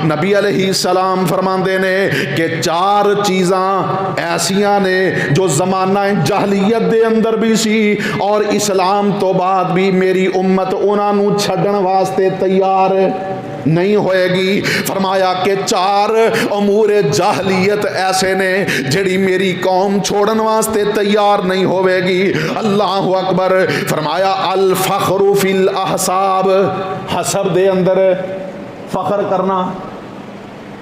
नबी अलैहिस्सलाम फरमाते ने कि 4 चीज़ां ऐसियां ने जो ज़माना जहलीयत दे अंदर भी सी और इस्लाम तो बाद भी मेरी उम्मत उन्होंने छड्डण वास्ते तैयार नहीं होएगी। फरमाया कि 4 अमूर जाहलीयत ऐसे ने जिहड़ी मेरी कौम छोड़न वास्ते तैयार नहीं होवेगी। अल्लाह अकबर। फरमाया अल फखरु फिल अहसाब, हसब दे अंदर फखर करना,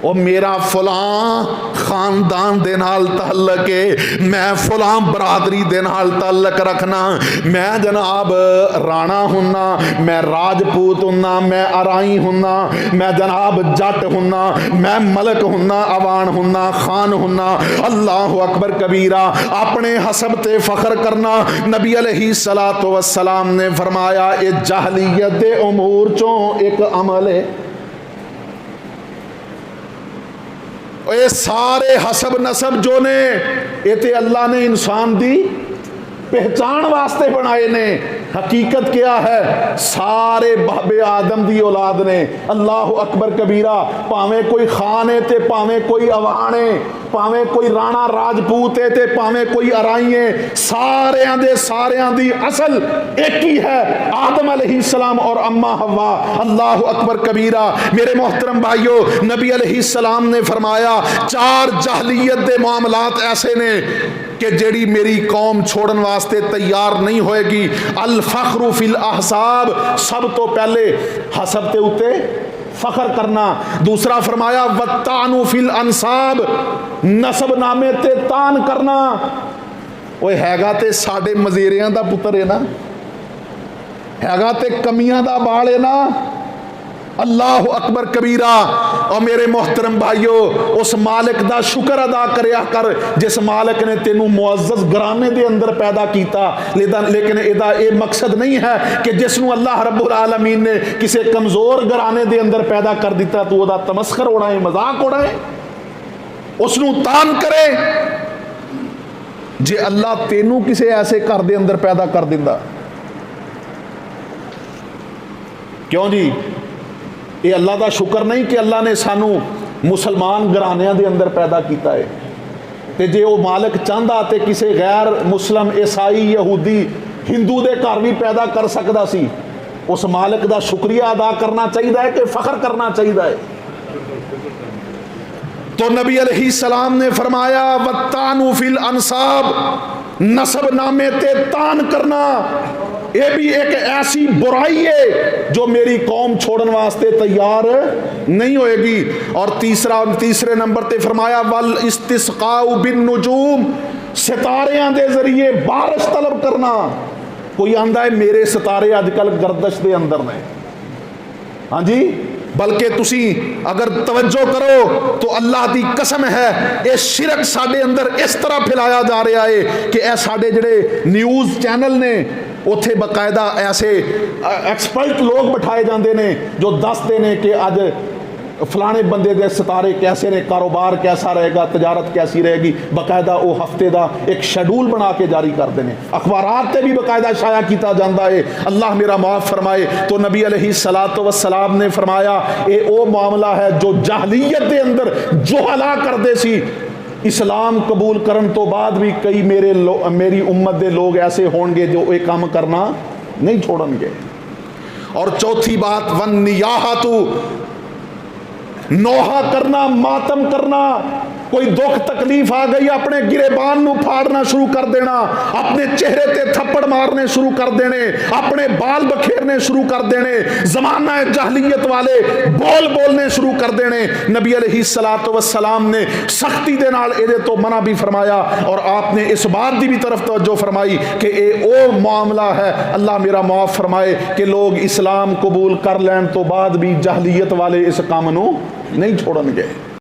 और मेरा फलां खानदान दे नाल तअल्लुक है, मैं फलां बरादरी दे नाल तअल्लुक रखना, मैं जनाब राणा हुन्ना, मैं राजपूत हुन्ना, मैं अराई हुन्ना, मैं जनाब जट हुन्ना, मैं मलक हुन्ना, अवान हुन्ना, खान हुन्ना। अल्लाह अकबर कबीरा। अपने हसब ते फखर करना। नबी अलैहिस्सलातु वस्सलाम ने फरमाया ये जाहलीयत दे उमूर चों एक अमल है। ये सारे हसब नसब जो ने ये ते अल्लाह ने इंसान दी पहचान वास्ते बनाए ने। हकीकत क्या है? सारे बाबे आदम दी औलाद ने। अल्लाह अकबर कबीरा। भावें कोई खान है ते भावें कोई अवान है, भावें कोई राणा राजपूत है ते भावें कोई अराई है, सारियां दे सारियां दी असल एक ही है, आदम अलैहिस्सलाम और अम्मा हव्वा। अल्लाह अकबर कबीरा। मेरे मोहतरम भाइयों, नबी अलैहिस्सलाम ने फरमाया 4 जाहलीयत दे मामलात ऐसे ने कि जेड़ी मेरी कौम छोड़न वास्ते तैयार नहीं होएगी। अल फखरु फिल अहसाब, सब तो पहले हसब ते उते फखर करना। दूसरा फरमाया वत्तानु फिल अंसाब, नसब नामे ते तान करना। ओए हैगा ते साडे मजेरियां दा पुत्र है ना, हैगा ते कमियां दा बाल है ना। अल्लाह अकबर कबीरा। और मेरे मोहतरम भाइयों, उस मालिक दा शुक्र अदा करया कर जिस मालिक ने तेनू मुअज़्ज़ज़ घराने दे अंदर पैदा किया। लेकिन इहदा ये मकसद नहीं है कि जिसनू अल्लाह रब्बुल आलमीन ने किसी कमजोर घराने दे अंदर पैदा कर दिता तू ओहदा तमस्खर उड़ाए, मजाक उड़ाए, उसनू तान करे। जे अल्लाह तेनू किसी ऐसे घर दे अंदर पैदा कर दिंदा, क्यों जी? ये अल्लाह का शुक्र नहीं कि अल्लाह ने सानू मुसलमान घरानियां दे अंदर पैदा किया है। ते जे वो मालिक चाहता तो किसी गैर मुस्लिम ईसाई यहूदी हिंदू दे घर भी पैदा कर सकता सी। उस मालिक का शुक्रिया अदा करना चाहिए है कि फखर करना चाहिए है। तो नबी अलैहिस्सलाम ने फरमाया वत्तानु फिल अंसाब, नसब नामे ते तान करना। ये भी एक ऐसी बुराई है जो मेरी कौम छोड़ने वास्ते तैयार नहीं होएगी। और तीसरे नंबर ते फरमाया वल इस्तिस्काउ बिन नुजूम, सितारियां दे जरिए बारिश तलब करना। कोई आंदा है मेरे सितारे अजकल गर्दश दे अंदर ने, हाँ जी, बल्कि तुसी अगर तवज्जो करो तो अल्लाह की कसम है ये शिरक साडे अंदर इस तरह फैलाया जा रहा है कि यह साडे जिहड़े न्यूज़ चैनल ने उत्थे बकायदा ऐसे एक्सपर्ट लोग बिठाए जाते हैं जो दसते हैं कि अज फलाने बंदे दे सितारे कैसे ने, कारोबार कैसा रहेगा, तजारत कैसी रहेगी। बकायदा वो हफ्ते का एक शेड्यूल बना के जारी करते हैं, अखबारात से भी बकायदा शाया किया जाता है। अल्लाह मेरा माफ़ फरमाए। तो नबी अलैहिस्सलातु वस्सलाम ने फरमाया ये वो मामला है जो जाहलीयत के अंदर जुहला करते सी। इस्लाम कबूल करन तो बाद भी कई मेरी उम्मत के लोग ऐसे होंगे जो ये काम करना नहीं छोड़ेंगे। और चौथी बात वन नियाहतु, नोहा करना, मातम करना। कोई दुख तकलीफ आ गई अपने गिरेबान नू फाड़ना शुरू कर देना, अपने चेहरे ते थप्पड़ मारने शुरू कर देने, अपने बाल बखेरने शुरू कर देने, जमाना जहलीयत वाले बोल बोलने शुरू कर देने। नबी अलैहिस्सलातु वस्सलाम ने सख्ती दे नाल इहदे तो मना भी फरमाया। और आपने इस बात की भी तरफ तवज्जो फरमाई कि ये ओ मामला है, अल्लाह मेरा माफ़ फरमाए, कि लोग इस्लाम कबूल कर लैन तो बाद भी जहलीयत वाले इस काम नू नहीं छोड़नगे।